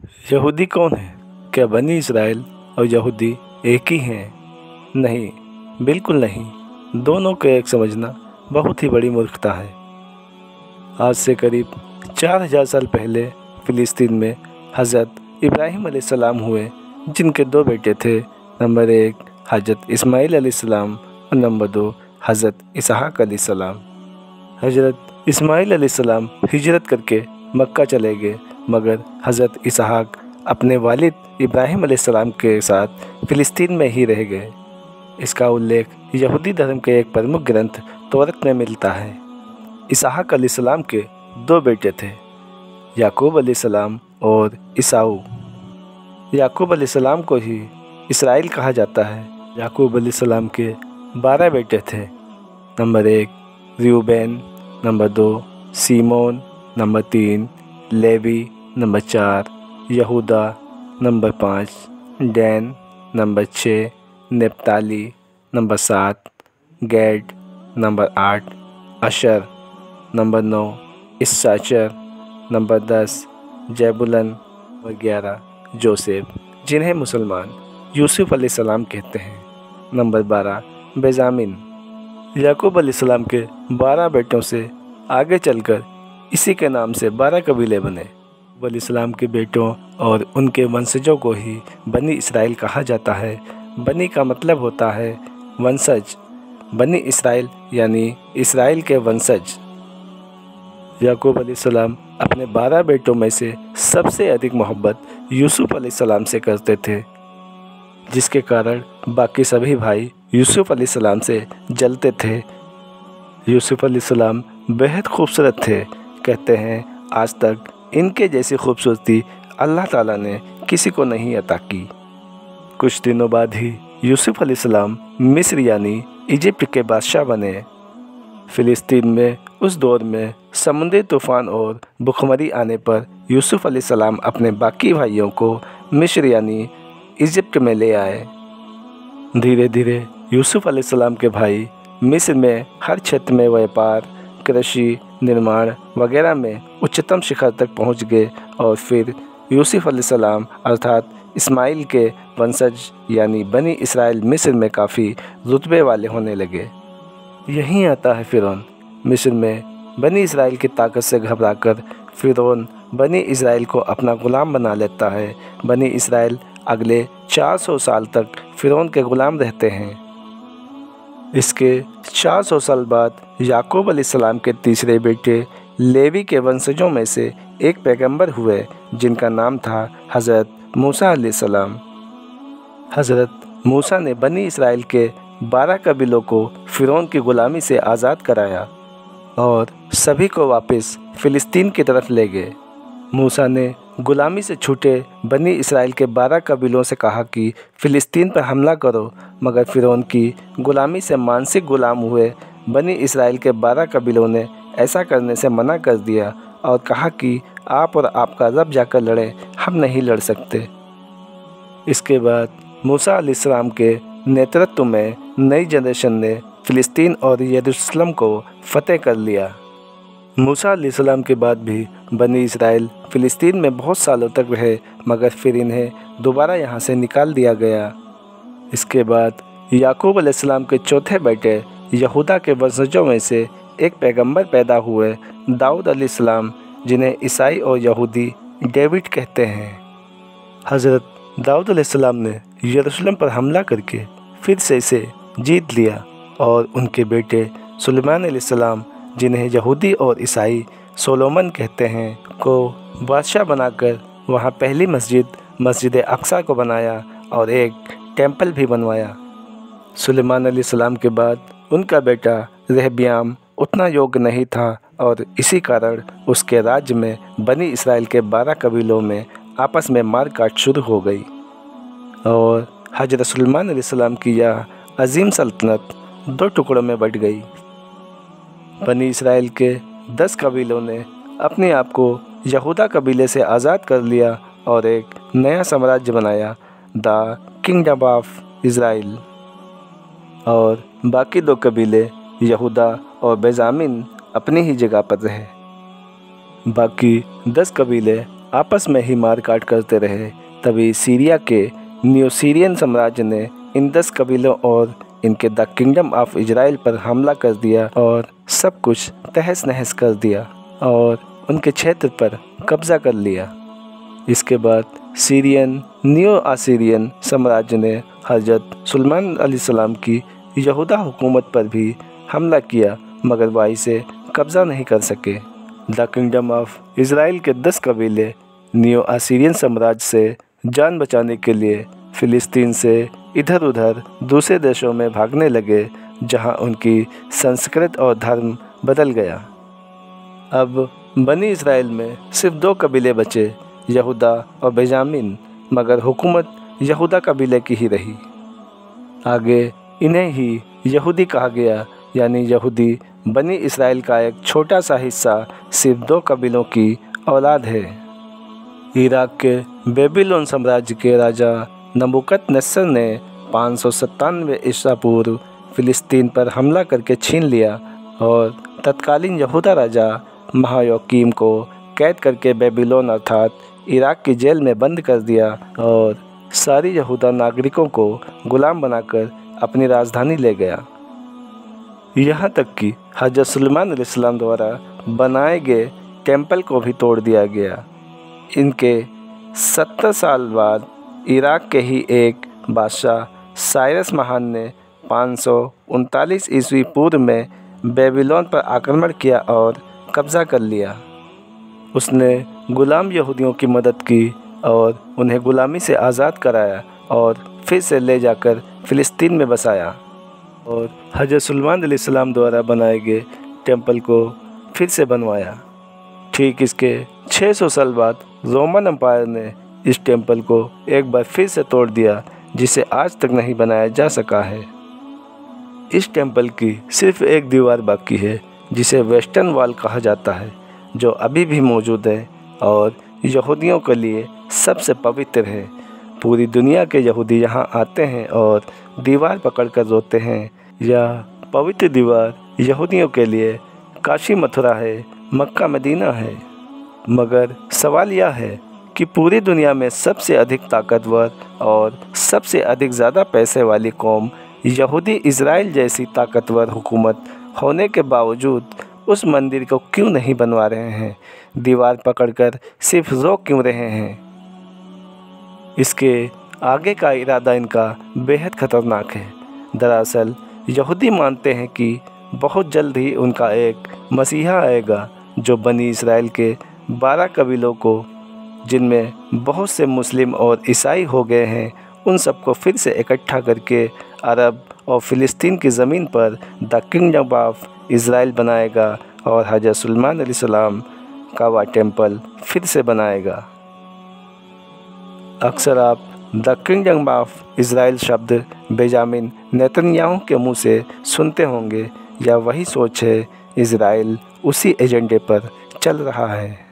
यहूदी कौन है? क्या बनी इसराइल और यहूदी एक ही हैं? नहीं, बिल्कुल नहीं। दोनों को एक समझना बहुत ही बड़ी मूर्खता है। आज से करीब 4000 साल पहले फ़िलिस्तीन में हज़रत इब्राहीम अलैहिस्सलाम हुए, जिनके 2 बेटे थे। नंबर 1 हज़रत इस्माईल अलैहिस्सलाम और नंबर 2 हज़रत इसहाक अलैहिस्सलाम। हज़रत इस्माईल अलैहिस्सलाम हिजरत करके मक्का चले गए, मगर हज़रत इसहाक अपने वालिद इब्राहीम अलैहिस्सलाम के साथ फ़िलिस्तीन में ही रह गए। इसका उल्लेख यहूदी धर्म के एक प्रमुख ग्रंथ तौरात में मिलता है। इसहाक अलैहिस्सलाम के 2 बेटे थे, याकूब अलैहिस्सलाम और ईसाऊ। याकूब अलैहिस्सलाम को ही इसराइल कहा जाता है। याकूब अलैहिस्सलाम के 12 बेटे थे। Number 1 Reuben, number 2 Simeon, number 3 Levi, number 4 यहूदा, number 5 Dan, number 6 Naphtali, number 7 Gad, number 8 Asher, number 9 Issachar, number 10 Zebulun, number 11 Joseph, जिन्हें मुसलमान यूसुफ अलैहिस्सलाम कहते हैं, नंबर 12 बेंजामिन। याकूब अलैहिस्सलाम के 12 बेटों से आगे चलकर इसी के नाम से 12 कबीले बने। याकूब अलैहिस्सलाम के बेटों और उनके वंशजों को ही बनी इसराइल कहा जाता है। बनी का मतलब होता है वंशज। बनी इसराइल यानी इसराइल के वंशज। याकूब अलैहिस्सलाम अपने 12 बेटों में से सबसे अधिक मोहब्बत यूसुफ अलैहिस्सलाम से करते थे, जिसके कारण बाकी सभी भाई यूसुफ अलैहिस्सलाम से जलते थे। यूसुफ अलैहिस्सलाम बेहद खूबसूरत थे। कहते हैं आज तक इनके जैसी खूबसूरती अल्लाह ताला ने किसी को नहीं अता की। कुछ दिनों बाद ही यूसुफ अलैहिस्सलाम मिस्र यानी इजिप्ट के बादशाह बने। फ़िलिस्तीन में उस दौर में समुद्री तूफ़ान और भूखमरी आने पर यूसुफ अलैहिस्सलाम अपने बाकी भाइयों को मिस्र यानी इजिप्ट में ले आए। धीरे धीरे यूसुफ अलैहिस्सलाम के भाई मिस्र में हर क्षेत्र में व्यापार, कृषि, निर्माण वगैरह में उच्चतम शिखर तक पहुंच गए और फिर यूसुफ अलैहिस्सलाम अर्थात इस्माइल के वंशज यानी बनी इसराइल मिस्र में काफ़ी रुतबे वाले होने लगे। यहीं आता है फ़िरौन। मिस्र में बनी इसराइल की ताकत से घबराकर फ़िरौन बनी इसराइल को अपना ग़ुलाम बना लेता है। बनी इसराइल अगले 400 साल तक फ़िरौन के ग़ुलाम रहते हैं। इसके 400 साल बाद याकूब अलैहिस्सलाम के तीसरे बेटे लेवी के वंशजों में से एक पैगंबर हुए, जिनका नाम था हज़रत मूसा अलैहिस्सलाम। हज़रत मूसा ने बनी इसराइल के 12 कबीलों को फ़िरौन की ग़ुलामी से आज़ाद कराया और सभी को वापस फ़िलिस्तीन की तरफ ले गए। मूसा ने ग़ुलामी से छूटे बनी इसराइल के 12 कबीलों से कहा कि फ़िलिस्तीन पर हमला करो, मगर फ़िरौन की ग़ुलामी से मानसिक ग़ुलाम हुए बनी इसराइल के 12 कबीलों ने ऐसा करने से मना कर दिया और कहा कि आप और आपका रब जाकर लड़ें, हम नहीं लड़ सकते। इसके बाद मूसा अलैहिस्सलाम के नेतृत्व में नई जनरेशन ने फ़िलिस्तीन और यरूशलेम को फ़तेह कर लिया। मूसा अलैहिस्सलाम के बाद भी बनी इसराइल फ़िलिस्तीन में बहुत सालों तक रहे, मगर फिर इन्हें दोबारा यहाँ से निकाल दिया गया। इसके बाद याकूब अलैहिस्सलाम के चौथे बेटे यहूदा के वंशजों में से एक पैगंबर पैदा हुए, दाऊद अलैहिस्सलाम, जिन्हें ईसाई और यहूदी डेविड कहते हैं। हज़रत दाऊद अलैहिस्सलाम ने यरूशलेम पर हमला करके फिर से इसे जीत लिया और उनके बेटे सुलेमान अलैहिस्सलाम, जिन्हें यहूदी और ईसाई सोलोमन कहते हैं, को बादशाह बनाकर वहाँ पहली मस्जिद अक्सा को बनाया और एक टेंपल भी बनवाया। सुलेमान अलैहिस्सलाम के बाद उनका बेटा रहब्याम उतना योग्य नहीं था और इसी कारण उसके राज्य में बनी इसराइल के 12 कबीलों में आपस में मार काट शुरू हो गई और हज़रत सुलेमान अलैहिस्सलाम की यह अजीम सल्तनत 2 टुकड़ों में बँट गई। बनी इसराइल के 10 कबीलों ने अपने आप को यहूदा कबीले से आज़ाद कर लिया और एक नया साम्राज्य बनाया, द किंगडम ऑफ इज़राइल, और बाकी 2 कबीले यहूदा और बेंजामिन अपनी ही जगह पर रहे। बाकी 10 कबीले आपस में ही मार काट करते रहे। तभी सीरिया के न्यू सीरियन साम्राज्य ने इन 10 कबीलों और इनके द किंगडम ऑफ इजराइल पर हमला कर दिया और सब कुछ तहस नहस कर दिया और उनके क्षेत्र पर कब्जा कर लिया। इसके बाद सीरियन न्यू असीरियन साम्राज्य ने हज़रत सुलेमान अलैहिस्सलाम की यहूदा हुकूमत पर भी हमला किया, मगर वहीं से कब्ज़ा नहीं कर सके। द किंगडम ऑफ इजराइल के 10 कबीले न्यू असीरियन साम्राज्य से जान बचाने के लिए फ़िलिस्तीन से इधर उधर दूसरे देशों में भागने लगे, जहां उनकी संस्कृति और धर्म बदल गया। अब बनी इजराइल में सिर्फ 2 कबीले बचे, यहूदा और बेंजामिन, मगर हुकूमत यहूदा कबीले की ही रही। आगे इन्हें ही यहूदी कहा गया, यानी यहूदी बनी इजराइल का एक छोटा सा हिस्सा सिर्फ 2 कबीलों की औलाद है। इराक के बेबीलोन साम्राज्य के राजा नबूकदनेस्सर ने 597 ईसा पूर्व फ़िलिस्तीन पर हमला करके छीन लिया और तत्कालीन यहूदा राजा महायोकीम को कैद करके बेबीलोन अर्थात इराक की जेल में बंद कर दिया और सारी यहूदा नागरिकों को गुलाम बनाकर अपनी राजधानी ले गया। यहाँ तक कि हज़रत सुलेमान अलैहिस्सलाम द्वारा बनाए गए टेम्पल को भी तोड़ दिया गया। इनके 70 साल बाद इराक के ही एक बादशाह साइरस महान ने 539 ईस्वी पूर्व में बेबीलोन पर आक्रमण किया और कब्ज़ा कर लिया। उसने गुलाम यहूदियों की मदद की और उन्हें गुलामी से आज़ाद कराया और फिर से ले जाकर फ़िलिस्तीन में बसाया और हज़रत सुलेमान अलैहिस्सलाम द्वारा बनाए गए टेम्पल को फिर से बनवाया। ठीक इसके 600 साल बाद रोमन एम्पायर ने इस टेम्पल को एक बार फिर से तोड़ दिया, जिसे आज तक नहीं बनाया जा सका है। इस टेम्पल की सिर्फ एक दीवार बाकी है, जिसे वेस्टर्न वॉल कहा जाता है, जो अभी भी मौजूद है और यहूदियों के लिए सबसे पवित्र है। पूरी दुनिया के यहूदी यहाँ आते हैं और दीवार पकड़कर रोते हैं। यह पवित्र दीवार यहूदियों के लिए काशी मथुरा है, मक्का मदीना है। मगर सवाल यह है कि पूरी दुनिया में सबसे अधिक ताकतवर और सबसे अधिक ज़्यादा पैसे वाली कौम यहूदी इजराइल जैसी ताकतवर हुकूमत होने के बावजूद उस मंदिर को क्यों नहीं बनवा रहे हैं, दीवार पकड़कर सिर्फ रोक क्यों रहे हैं। इसके आगे का इरादा इनका बेहद ख़तरनाक है। दरअसल यहूदी मानते हैं कि बहुत जल्द ही उनका एक मसीहा आएगा, जो बनी इजराइल के 12 कबीलों को, जिनमें बहुत से मुस्लिम और ईसाई हो गए हैं, उन सबको फिर से इकट्ठा करके अरब और फ़िलिस्तीन की ज़मीन पर द किंगडम ऑफ इजराइल बनाएगा और हज़रत सुलेमान अलैहिस्सलाम का वह टेम्पल फिर से बनाएगा। अक्सर आप द किंगडम ऑफ इजराइल शब्द बेंजामिन नेतन्याहू के मुंह से सुनते होंगे। या वही सोच है, इजराइल उसी एजेंडे पर चल रहा है।